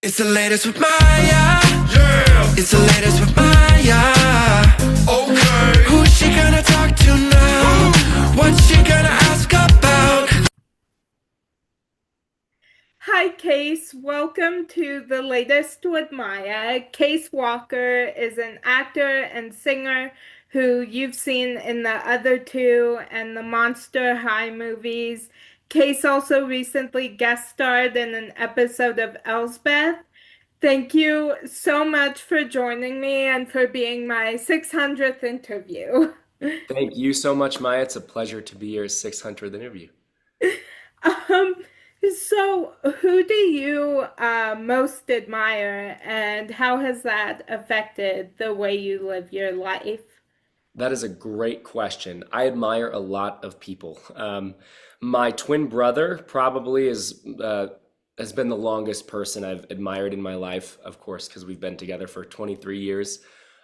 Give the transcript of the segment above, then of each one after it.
It's the latest with Maya. Yeah, It's the latest with Maya. okay. Who's she gonna talk to now? What's she gonna ask about? Hi, Case. Welcome to the latest with Maya. Case Walker is an actor and singer who you've seen in the other two and the Monster High movies. Case also recently guest starred in an episode of Elsbeth. Thank you so much for joining me and for being my 600th interview. Thank you so much, Maya. It's a pleasure to be your 600th interview. Um, so who do you most admire, and how has that affected the way you live your life? That is a great question. I admire a lot of people. My twin brother probably has been the longest person I've admired in my life, of course, because we've been together for 23 years.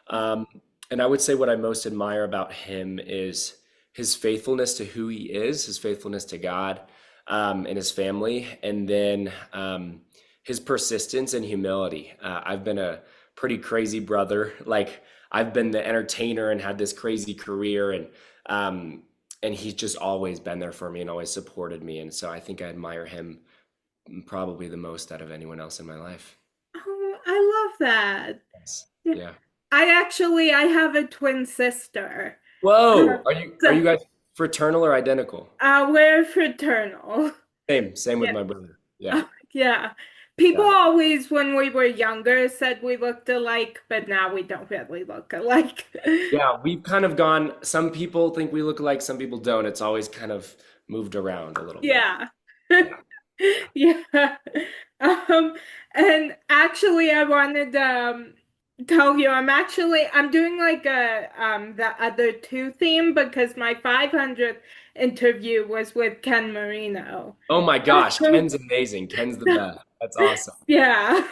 Um, and I would say what I most admire about him is his faithfulness to who he is, his faithfulness to God, and his family, and then his persistence and humility. I've been a pretty crazy brother. Like I've been the entertainer and had this crazy career, and he's just always been there for me and always supported me. And so I think I admire him probably the most out of anyone else in my life. Oh, I love that. Yes. Yeah. Yeah. I have a twin sister. Uh, Whoa. Are you so, guys fraternal or identical? we're fraternal. Same with Yeah. my brother. Yeah. Oh, yeah. People Yeah. always, when we were younger, said we looked alike, but now we don't really look alike. Yeah, we've kind of gone, some people think we look alike, some people don't. It's always kind of moved around a little bit. Yeah. Yeah. Yeah. Um, and actually I wanted to tell you I'm doing like a the other two theme because my 500th interview was with Ken Marino. Oh my gosh, Ken's amazing. Ken's the best. That's awesome. Yeah.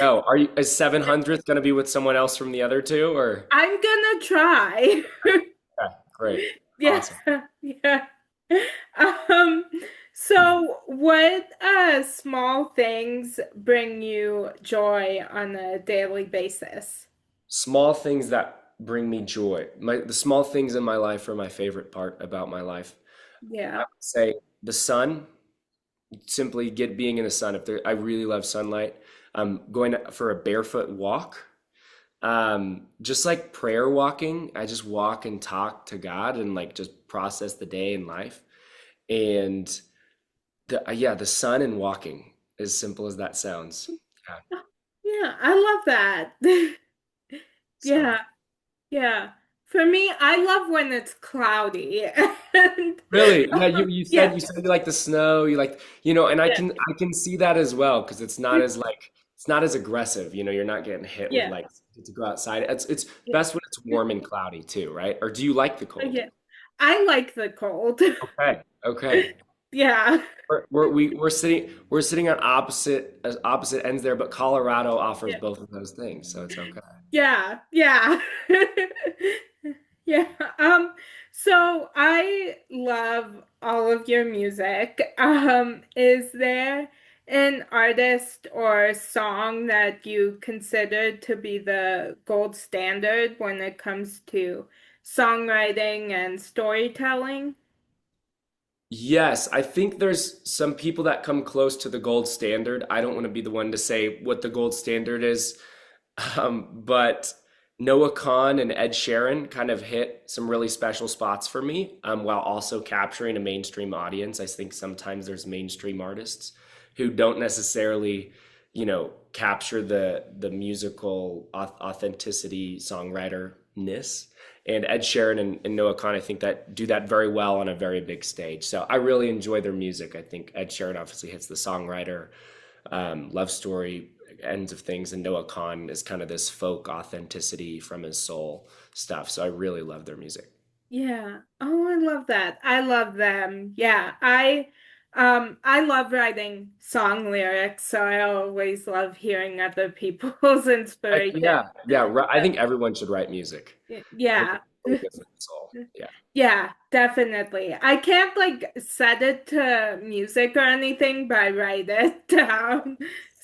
Oh, is 700th going to be with someone else from the other two or? I'm gonna try. Yeah, great. Yeah. Awesome. Yeah. Um, so what small things bring you joy on a daily basis? Small things that bring me joy. The small things in my life are my favorite part about my life. I Yeah. would say the sun, simply get being in the sun. I really love sunlight. Going for a barefoot walk. Just like prayer walking, I just walk and talk to God and like just process the day and life. And yeah, the sun and walking, as simple as that sounds. Yeah. Yeah, I love that. So Yeah, yeah. For me, I love when it's cloudy. And really, yeah, you yeah, said you like the snow, and I yeah, can see that as well because it's not as aggressive. You're not getting hit with yeah, like to go outside. It's yeah, best when it's warm and cloudy too, right? Or do you like the cold? yeah. I like the cold. Okay, okay. Yeah, We're sitting on opposite ends there, but Colorado offers yeah, both of those things, so it's okay. yeah, yeah. Yeah. So I love all of your music. Is there an artist or song that you consider to be the gold standard when it comes to songwriting and storytelling? Yes, I think there's some people that come close to the gold standard. I don't want to be the one to say what the gold standard is, but Noah Kahan and Ed Sheeran kind of hit some really special spots for me, while also capturing a mainstream audience. I think sometimes there's mainstream artists who don't necessarily, capture the musical authenticity, songwriter-ness. And Ed Sheeran and Noah Kahan, I think that do that very well on a very big stage. So I really enjoy their music. I think Ed Sheeran obviously hits the songwriter, love story ends of things, and Noah Kahan is kind of this folk authenticity from his soul stuff. So I really love their music. Yeah. Oh, I love that. I love them. Yeah. I love writing song lyrics, so I always love hearing other people's Heck inspiration. yeah, yeah. I think everyone should write music. Folk Yeah. folk is in the soul. Yeah. Yeah, definitely. I can't like set it to music or anything, but I write it down.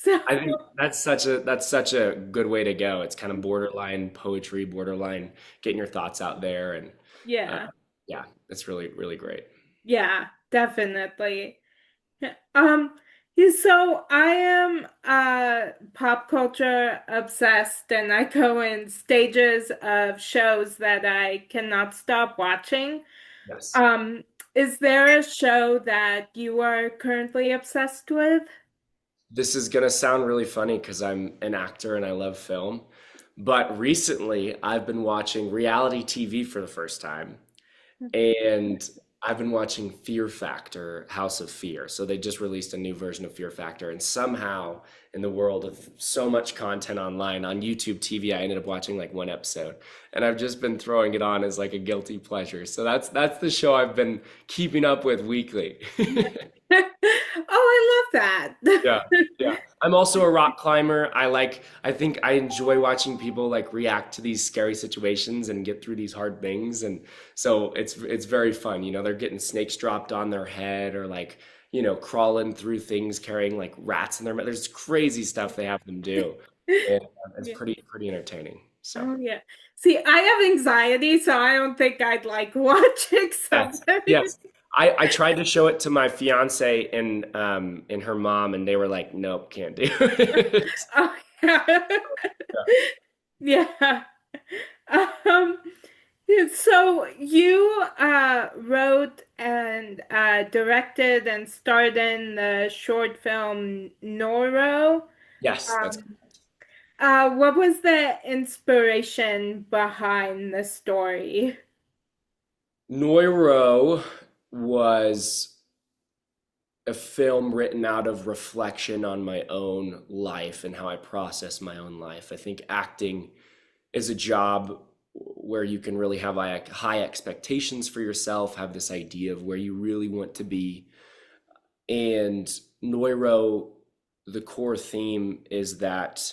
So I think that's such a good way to go. It's kind of borderline poetry, borderline getting your thoughts out there, and uh, yeah, yeah, it's really really great. yeah, definitely. Um, yeah, so I am pop culture obsessed and I go in stages of shows that I cannot stop watching. Yes. Um, is there a show that you are currently obsessed with? This is gonna sound really funny because I'm an actor and I love film, but recently I've been watching reality TV for the first time, and I've been watching Fear Factor, House of Fear. So they just released a new version of Fear Factor, and somehow in the world of so much content online on YouTube TV, I ended up watching like one episode, and I've just been throwing it on as like a guilty pleasure. So that's the show I've been keeping up with weekly. Oh, I love that. Yeah, yeah. I'm also a rock climber. I think I enjoy watching people like react to these scary situations and get through these hard things. And so it's very fun. You know, they're getting snakes dropped on their head or like, crawling through things carrying like rats in their mouth. There's crazy stuff they have them do. And it's Yeah. pretty entertaining. So, Oh yeah. See, I have anxiety, so I don't think I'd like watching yes. somebody. Yes. I tried to show it to my fiance and her mom, and they were like, "Nope, can't do it." Oh yeah. Yeah. Um, yeah, so you wrote and directed and starred in the short film Noro. Yes, that's Um, what was the inspiration behind the story? Noiro was a film written out of reflection on my own life and how I process my own life. I think acting is a job where you can really have like high expectations for yourself, have this idea of where you really want to be. And Noiro, the core theme is that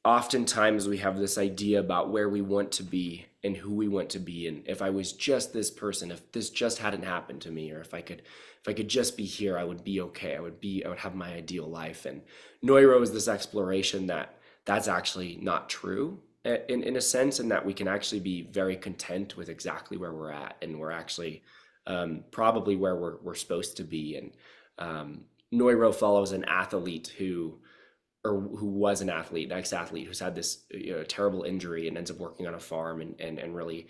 oftentimes we have this idea about where we want to be and who we want to be, and if I was just this person, if this just hadn't happened to me, or if I could just be here, I would be okay. I would have my ideal life. And Neuro is this exploration that that's actually not true in a sense, and that we can actually be very content with exactly where we're at, and we're actually probably where we're supposed to be. And Neuro follows an athlete who was an athlete, an ex-athlete who's had this terrible injury and ends up working on a farm and really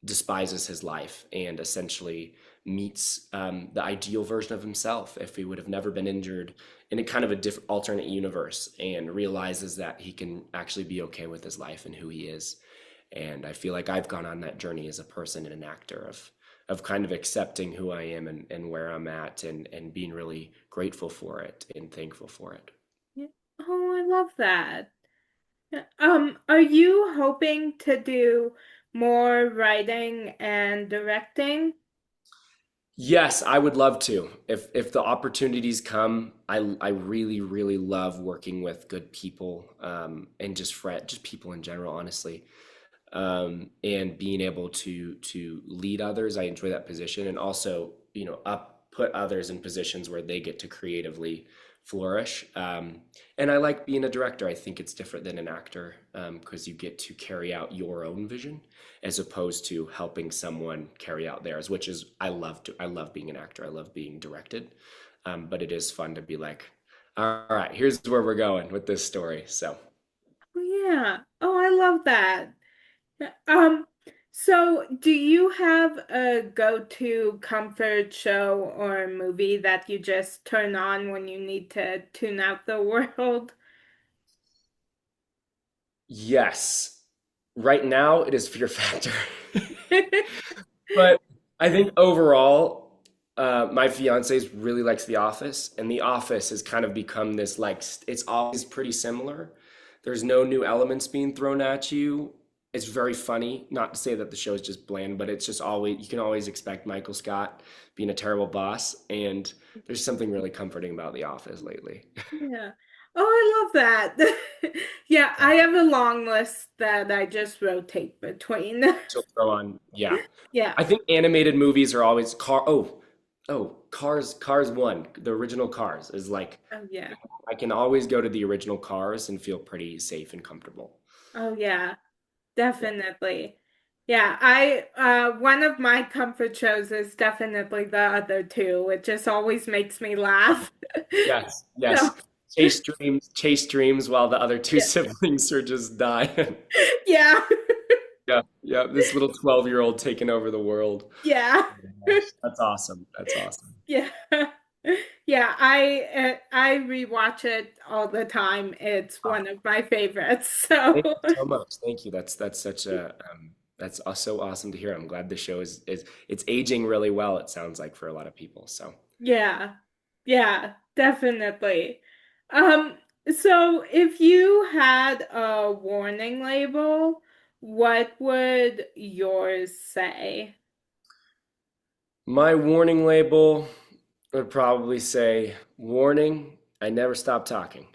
despises his life and essentially meets the ideal version of himself if he would have never been injured in a kind of a different alternate universe, and realizes that he can actually be okay with his life and who he is. And I feel like I've gone on that journey as a person and an actor of kind of accepting who I am and where I'm at, and being really grateful for it and thankful for it. Yeah. Oh, I love that. Yeah. Are you hoping to do more writing and directing? Yes, I would love to. If the opportunities come, I really really love working with good people, and just people in general, honestly, and being able to lead others. I enjoy that position, and also up put others in positions where they get to creatively flourish. And I like being a director. I think it's different than an actor, because you get to carry out your own vision as opposed to helping someone carry out theirs, which is I love being an actor. I love being directed, but it is fun to be like, all right, here's where we're going with this story. So. Oh, yeah. Oh, I love that. Yeah. So do you have a go-to comfort show or movie that you just turn on when you need to tune out the world? Yes. Right now, it is Fear Factor. But I think overall, my fiance really likes The Office, and The Office has kind of become this like it's always pretty similar. There's no new elements being thrown at you. It's very funny. Not to say that the show is just bland, but it's just always you can always expect Michael Scott being a terrible boss, and there's something really comforting about The Office lately. Yeah. Oh, I love that. Yeah, I have a long list that I just rotate between. She'll throw on, yeah. Yeah. I think animated movies are always Carl. Oh, Cars 1, the original Cars is like Oh yeah. I can always go to the original Cars and feel pretty safe and comfortable. Oh yeah. Definitely. Yeah, I one of my comfort shows is definitely the other two. It just always makes me laugh. Yes, So, yes. Chase dreams while the other two yeah. siblings are just dying. Yeah. Yeah, yeah. This little 12-year-old taking over the world. Yeah. Oh my gosh, that's awesome. That's awesome. Yeah. Yeah, I rewatch it all the time. It's Ah, one of my favorites. So, thank you so much. Thank you. That's such a that's so awesome to hear. I'm glad the show is it's aging really well, it sounds like for a lot of people. So yeah. Yeah, definitely. Um, so if you had a warning label, what would yours say? my warning label would probably say, warning, I never stop talking.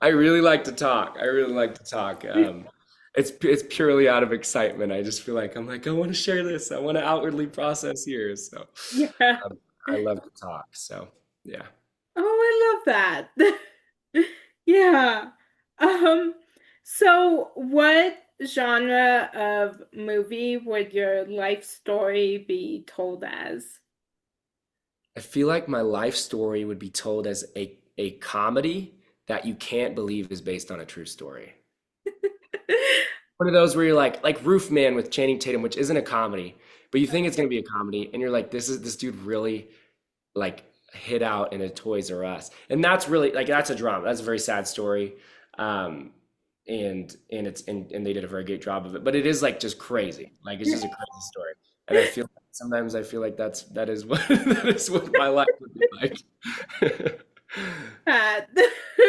I really like to talk. I really like to talk. It's purely out of excitement. I just feel like I'm like I want to share this. I want to outwardly process here. So Yeah. um, I love to talk. So yeah. Oh, I love that. Yeah. Um, so what genre of movie would your life story be told as? I feel like my life story would be told as a comedy that you can't believe is based on a true story. One of those where you're like Roof Man with Channing Tatum, which isn't a comedy, but you think it's gonna be a comedy, and you're like, this dude really like hid out in a Toys R Us, and that's really like that's a drama. That's a very sad story, um, and they did a very great job of it. But it is like just crazy. Like it's just a crazy story, and I feel sometimes I feel like that is what that is what my life would be like. That.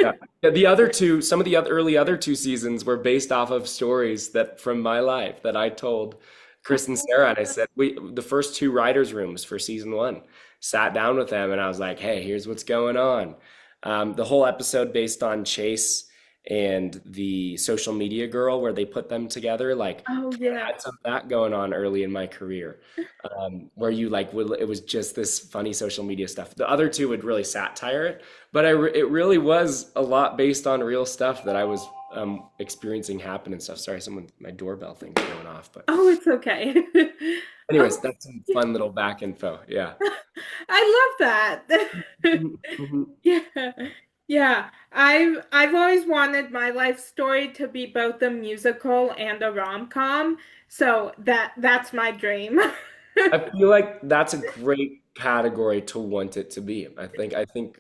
Yeah. Yeah, the other two, some of the other two seasons were based off of stories that from my life that I told Chris and Sarah, and I said the first two writers' rooms for season 1, sat down with them, and I was like, hey, here's what's going on. The whole episode based on Chase and the social media girl, where they put them together, like Oh I yeah. had some of that going on early in my career, where you like would it was just this funny social media stuff. The other two would really satire it, but it really was a lot based on real stuff that I was experiencing happen and stuff. Sorry, someone my doorbell thing's going off, but Oh, it's okay. anyways, Oh, that's some fun little back info. Yeah. I love that. Mhm, mhm. Yeah. Yeah. I've always wanted my life story to be both a musical and a rom-com. So that's my dream. I feel like that's a great category to want it to be. I think,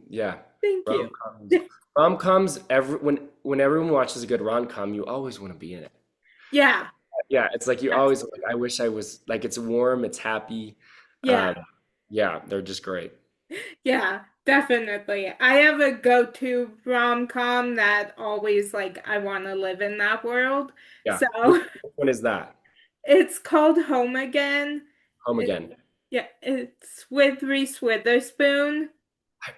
yeah. Thank you. Rom-coms, rom-coms, when everyone watches a good rom-com, you always want to be in it. Yeah. Yeah, it's like you always like, I wish I was like it's warm, it's happy. Yeah. Um, yeah, they're just great. Yeah, definitely. I have a go-to rom-com that always like I want to live in that world. Yeah. So Which one is that? it's called Home Again. Home It, Again. yeah, it's with Reese Witherspoon.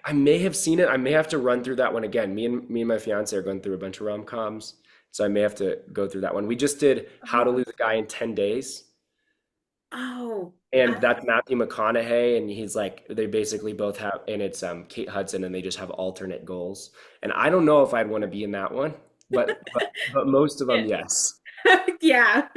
I may have seen it. I may have to run through that one again. Me and my fiance are going through a bunch of rom-coms, so I may have to go through that one. We just did How to Oh, Lose a Guy in 10 Days. oh, And that's Matthew McConaughey, and he's like they basically both have, and it's Kate Hudson, and they just have alternate goals. And I don't know if I'd want to be in that one, but most of them, yeah. yes. Yeah,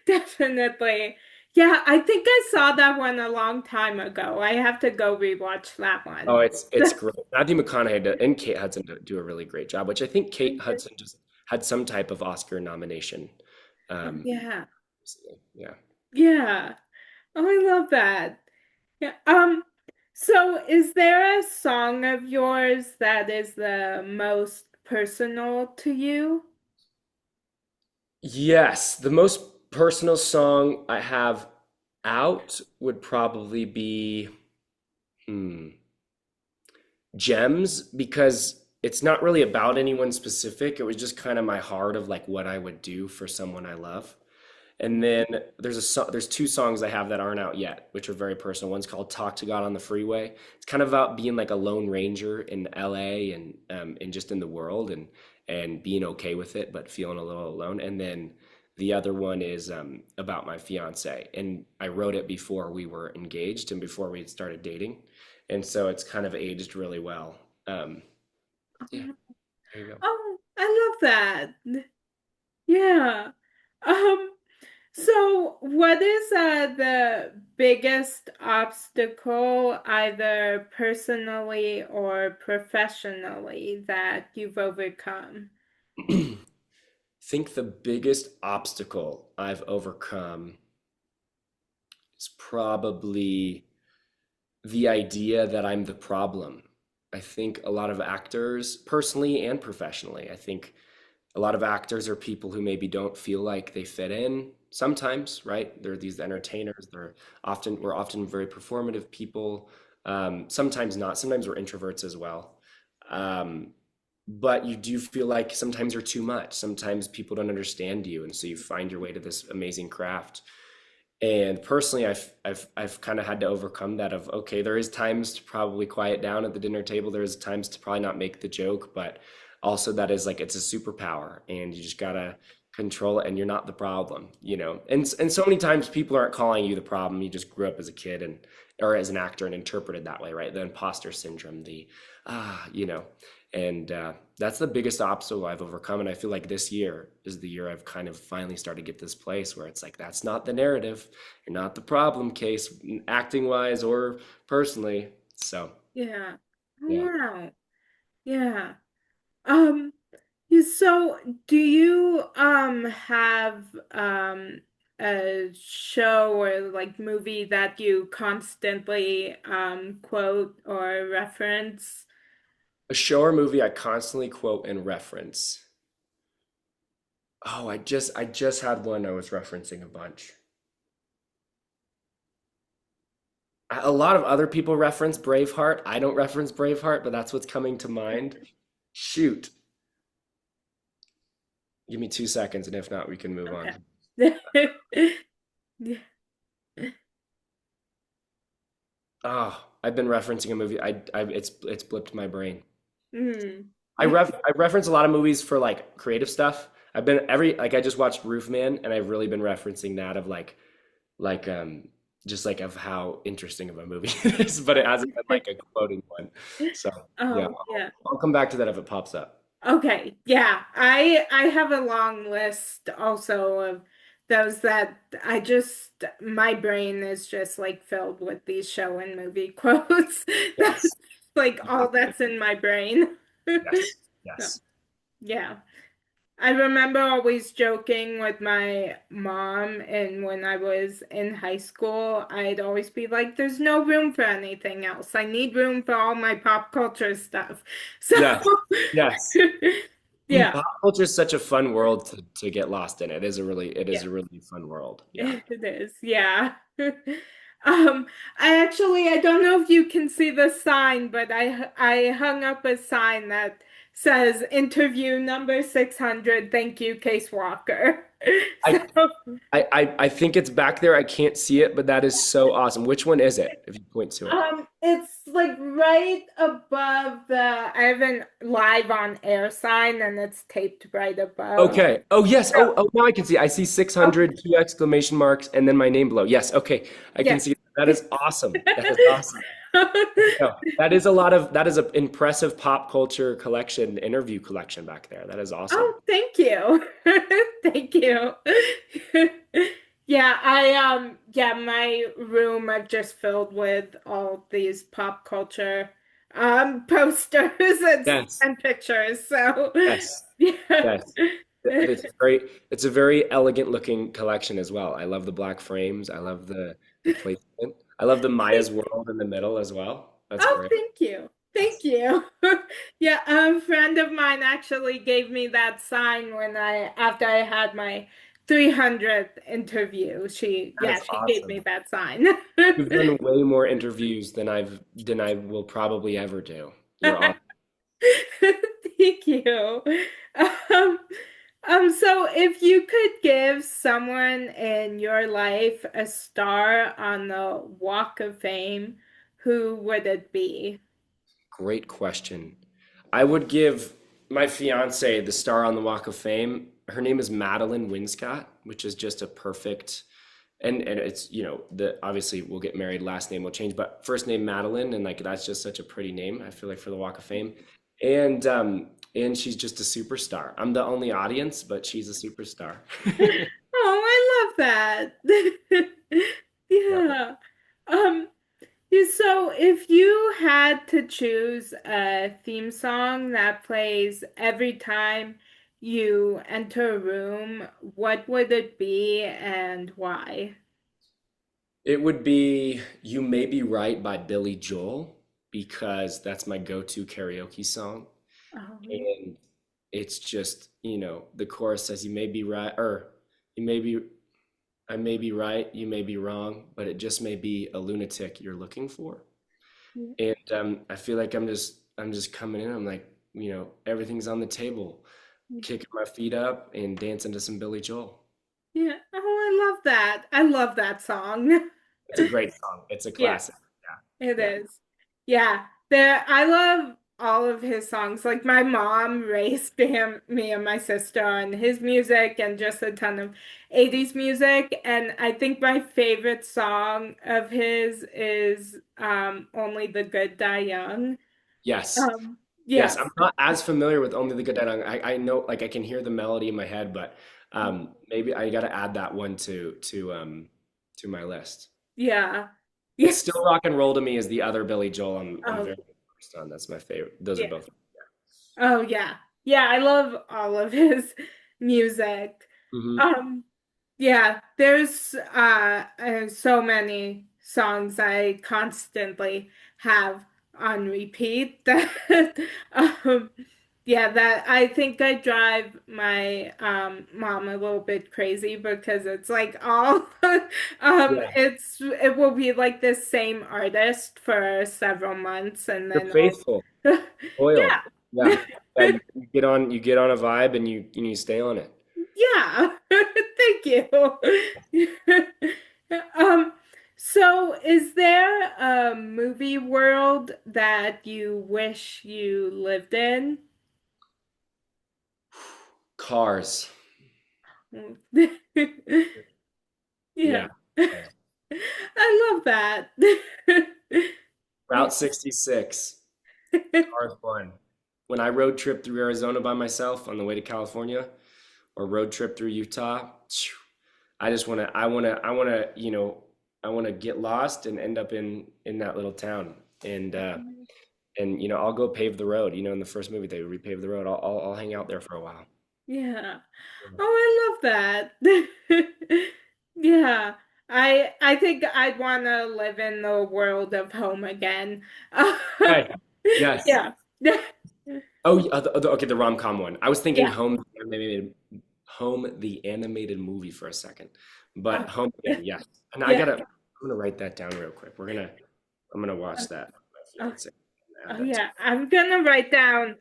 definitely. Yeah, I think I saw that one a long time ago. I have to go rewatch that Oh, one. it's great. Matthew McConaughey and Kate Hudson do a really great job, which I think Kate Hudson just had some type of Oscar nomination um, Yeah, recently. Yeah. yeah. Oh, I love that. Yeah. So is there a song of yours that is the most personal to you? Yes, the most personal song I have out would probably be hmm, Gems, because it's not really about anyone specific. It was just kind of my heart of like what I would do for someone I love. And then there's two songs I have that aren't out yet, which are very personal. One's called "Talk to God on the Freeway." It's kind of about being like a lone ranger in LA and just in the world and being okay with it, but feeling a little alone. And then The other one is about my fiance, and I wrote it before we were engaged and before we had started dating, and so it's kind of aged really well. Um, yeah, there you go. Oh, I love that. Yeah. Um, so what is the biggest obstacle, either personally or professionally, that you've overcome? Think the biggest obstacle I've overcome is probably the idea that I'm the problem. I think a lot of actors, personally and professionally, I think a lot of actors are people who maybe don't feel like they fit in sometimes, right? They're these entertainers. We're often very performative people. Sometimes not. Sometimes we're introverts as well. Um, but you do feel like sometimes you're too much. Sometimes people don't understand you, and so you find your way to this amazing craft. And personally, I've kind of had to overcome that of, okay, there is times to probably quiet down at the dinner table. There's times to probably not make the joke, but also that is like it's a superpower and you just gotta control it and you're not the problem, you know. And so many times people aren't calling you the problem. You just grew up as a kid and or as an actor and interpreted that way, right? The imposter syndrome, the you know. And that's the biggest obstacle I've overcome. And I feel like this year is the year I've kind of finally started to get this place where it's like, that's not the narrative. You're not the problem case, acting wise or personally. So, Yeah. yeah. Wow. Yeah. Um, so do you have a show or like movie that you constantly quote or reference? A show or movie I constantly quote and reference. Oh, I just had one I was referencing a bunch. A lot of other people reference Braveheart. I don't reference Braveheart, but that's what's coming to mind. Shoot. Give me 2 seconds, and if not, we can move Okay. on. Yeah. Oh, I've been referencing a movie. It's blipped my brain. Mm. I reference a lot of movies for like creative stuff. I've been every like I just watched Roofman, and I've really been referencing that of like just like of how interesting of a movie it is, but it hasn't been like a quoting one. So yeah, Oh, yeah. I'll come back to that if it pops up. Okay, yeah. I have a long list also of those that I just my brain is just like filled with these show and movie quotes. That's Yes, like all that's in my brain. yes, So, yes. yeah. I remember always joking with my mom, and when I was in high school, I'd always be like, there's no room for anything else. I need room for all my pop culture stuff. So, Yes, yes. yeah, Pop culture is such a fun world to get lost in. It is yeah, a really fun world. Yeah. it is. Yeah. I don't know if you can see the sign, but I hung up a sign that says interview number 600. Thank you, Case Walker. So, I I think it's back there. I can't see it, but that is so awesome. Which one is it? If you point to it. it's like right above I have an live on air sign and it's taped right above. Okay. Oh yes. So, Oh now I can see. I see oh, 600 two exclamation marks and then my name below. Yes. Okay. I can yeah. see it. That is awesome. That is awesome. No, that is an impressive pop culture collection, interview collection back there. That is awesome. Oh, thank you. Thank you. Yeah, yeah, my room I've just filled with all these pop culture posters Yes. and pictures. So Yes. yeah. Yes. It's a very elegant looking collection as well. I love the black frames. I love the placement. I love the Maya's world in the middle as well. That's Oh, great. thank you. Thank Yes. you. Yeah, a friend of mine actually gave me that sign when after I had my 300th interview. That Yeah, is she gave me awesome. that sign. You've done way more interviews than I will probably ever do. You're awesome. Thank you. Um, so if you could give someone in your life a star on the Walk of Fame, who would it be? Great question. I would give my fiance the star on the Walk of Fame her name is Madeline Winscott, which is just a perfect, and it's, the obviously we'll get married, last name will change, but first name Madeline, and like that's just such a pretty name, I feel like, for the Walk of Fame. And she's just a superstar. I'm the only audience, but she's a superstar. Oh, I love that. Yeah. Yeah. Um, so if you had to choose a theme song that plays every time you enter a room, what would it be and why? It would be You May Be Right by Billy Joel, because that's my go-to karaoke song. Oh, And it's just, the chorus says, you may be right, or you may be, I may be right, you may be wrong, but it just may be a lunatic you're looking for. yeah. And I feel like I'm just coming in. I'm like, everything's on the table, kicking my feet up and dancing to some Billy Joel. Yeah. Oh, I love that. I love that song. It's a great song. It's a Yeah. classic. It Yeah. is. Yeah. I love all of his songs. Like my mom raised him, me and my sister on his music and just a ton of 80s music. And I think my favorite song of his is Only the Good Die Young. Yes. Um, Yes. yeah. I'm not as familiar with Only the Good Die Young. I know, like, I can hear the melody in my head, but maybe I got to add that one to my list. Yeah. But Yes. Still Rock and Roll to me is the other Billy Joel. I'm Oh, very focused on. That's my favorite. Those are yeah. both. Oh, yeah. Yeah, I love all of his music. Hmm. Um, Yeah, there's so many songs I constantly have on repeat that um yeah, that I think I drive my mom a little bit crazy because it's like all Yeah. it will be like the same artist for several months and You're then faithful, loyal. yeah. Yeah. Yeah. You get on a vibe, and you stay on it. Yeah, thank you. Um, so is there a movie world that you wish you lived in? Cars. Yeah. Yeah. Yeah. I love that. Yeah. Route 66. Cars one. When I road trip through Arizona by myself on the way to California, or road trip through Utah, I wanna get lost and end up in that little town. And I'll go pave the road. In the first movie they repave the road. I'll hang out there for a while. Yeah. Oh, I love that. Yeah. I think I'd want to live in the world of home again. Right. Yes. Yeah. Oh, yeah, okay, the rom-com one. I was thinking Yeah. Home the animated movie for a second, but Home again, yes. And Yeah. I'm gonna write that down real quick. I'm gonna watch that with my Oh, fiance. Add oh, that to. yeah. I'm gonna write down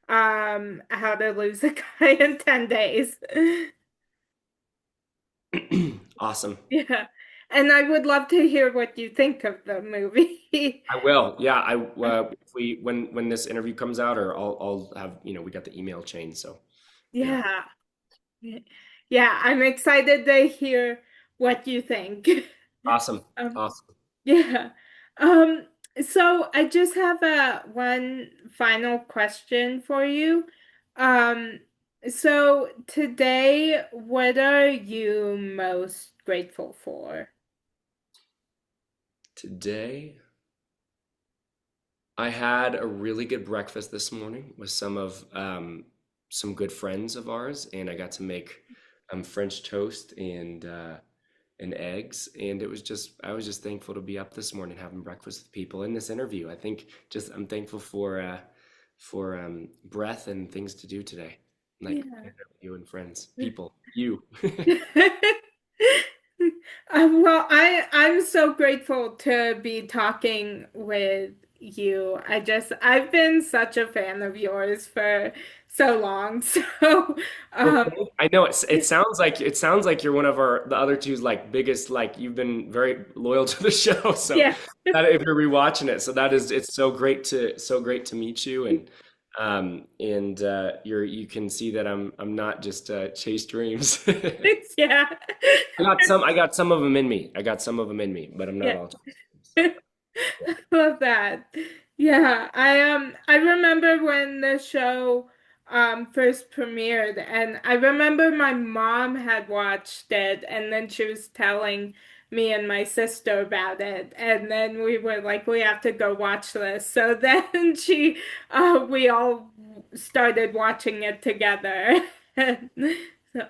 how to lose a guy in 10 days. Awesome. Yeah. And I would love to hear what you think of the movie. I will. Yeah, if we when this interview comes out, or I'll have, we got the email chain, so yeah. Yeah. Yeah, I'm excited to hear what you think. Awesome. Um, Awesome. yeah. Um, so I just have a one final question for you. Um, so today, what are you most grateful for? Today I had a really good breakfast this morning with some good friends of ours, and I got to make French toast and eggs, and I was just thankful to be up this morning having breakfast with people in this interview. I think just I'm thankful for breath and things to do today, like Yeah. you and friends, people, you. Well, I'm so grateful to be talking with you. I've been such a fan of yours for so long. So, Well, um, I know it sounds like you're one of the other two's like biggest, like you've been very loyal to the show. So yeah, that if you're rewatching it, so it's so great to meet you, and And you can see that I'm not just chase dreams. I Yeah. got some of them in me. I got some of them in me, but I'm not Yeah. all chase dreams. So yeah. Love that. Yeah, I remember when the show first premiered, and I remember my mom had watched it, and then she was telling me and my sister about it, and then we were like, we have to go watch this. So then we all started watching it together. So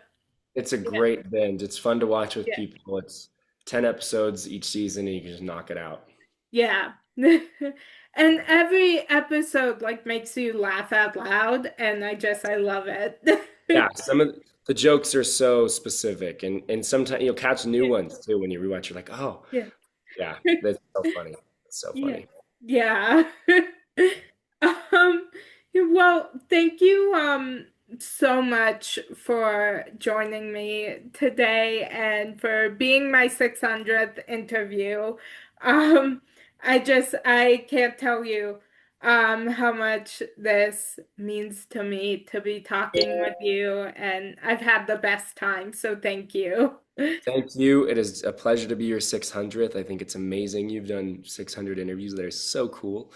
It's a yeah, great binge. It's fun to watch with yeah. people. It's 10 episodes each season and you can just knock it out. Yeah. And every episode like makes you laugh out loud, and I love it. Yeah, some of the jokes are so specific and sometimes you'll catch new ones too when you rewatch. You're like, oh, Yeah. yeah, that's so funny. It's so Yeah. funny. Yeah. Um, well, thank you so much for joining me today and for being my 600th interview. Um, I can't tell you how much this means to me to be talking with you, and I've had the best time, so thank you. Thank you. It is a pleasure to be your 600th. I think it's amazing. You've done 600 interviews that are so cool.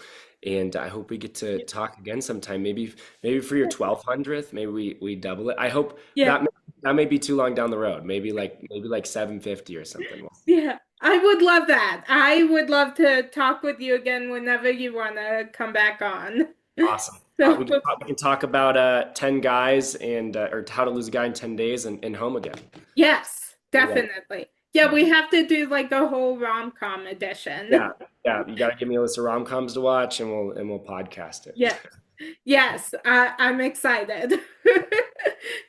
And I hope we get to talk again sometime. Maybe for your 1200th, maybe we double it. I hope Yeah. that may be too long down the road. Maybe like 750 or something. We'll see. Yeah, I would love that. I would love to talk with you again whenever you want to come back on. Awesome. So, We can talk about 10 guys and or how to lose a guy in 10 days and home again. yes, Yeah. definitely. Yeah, we have to do like a whole rom-com edition. Yeah, yeah. You got to give me a list of rom-coms to watch, and we'll podcast it. Yeah. Yes, I'm excited.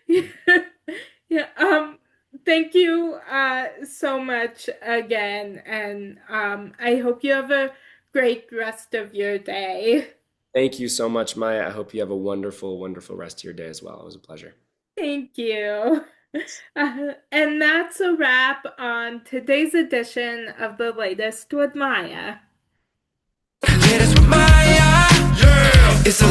Yeah. Yeah, thank you so much again, and I hope you have a great rest of your day. Thank you so much, Maya. I hope you have a wonderful, wonderful rest of your day as well. It was a pleasure. Thank you. And that's a wrap on today's edition of the latest with Maya. Latest with Maya. Yeah. It's the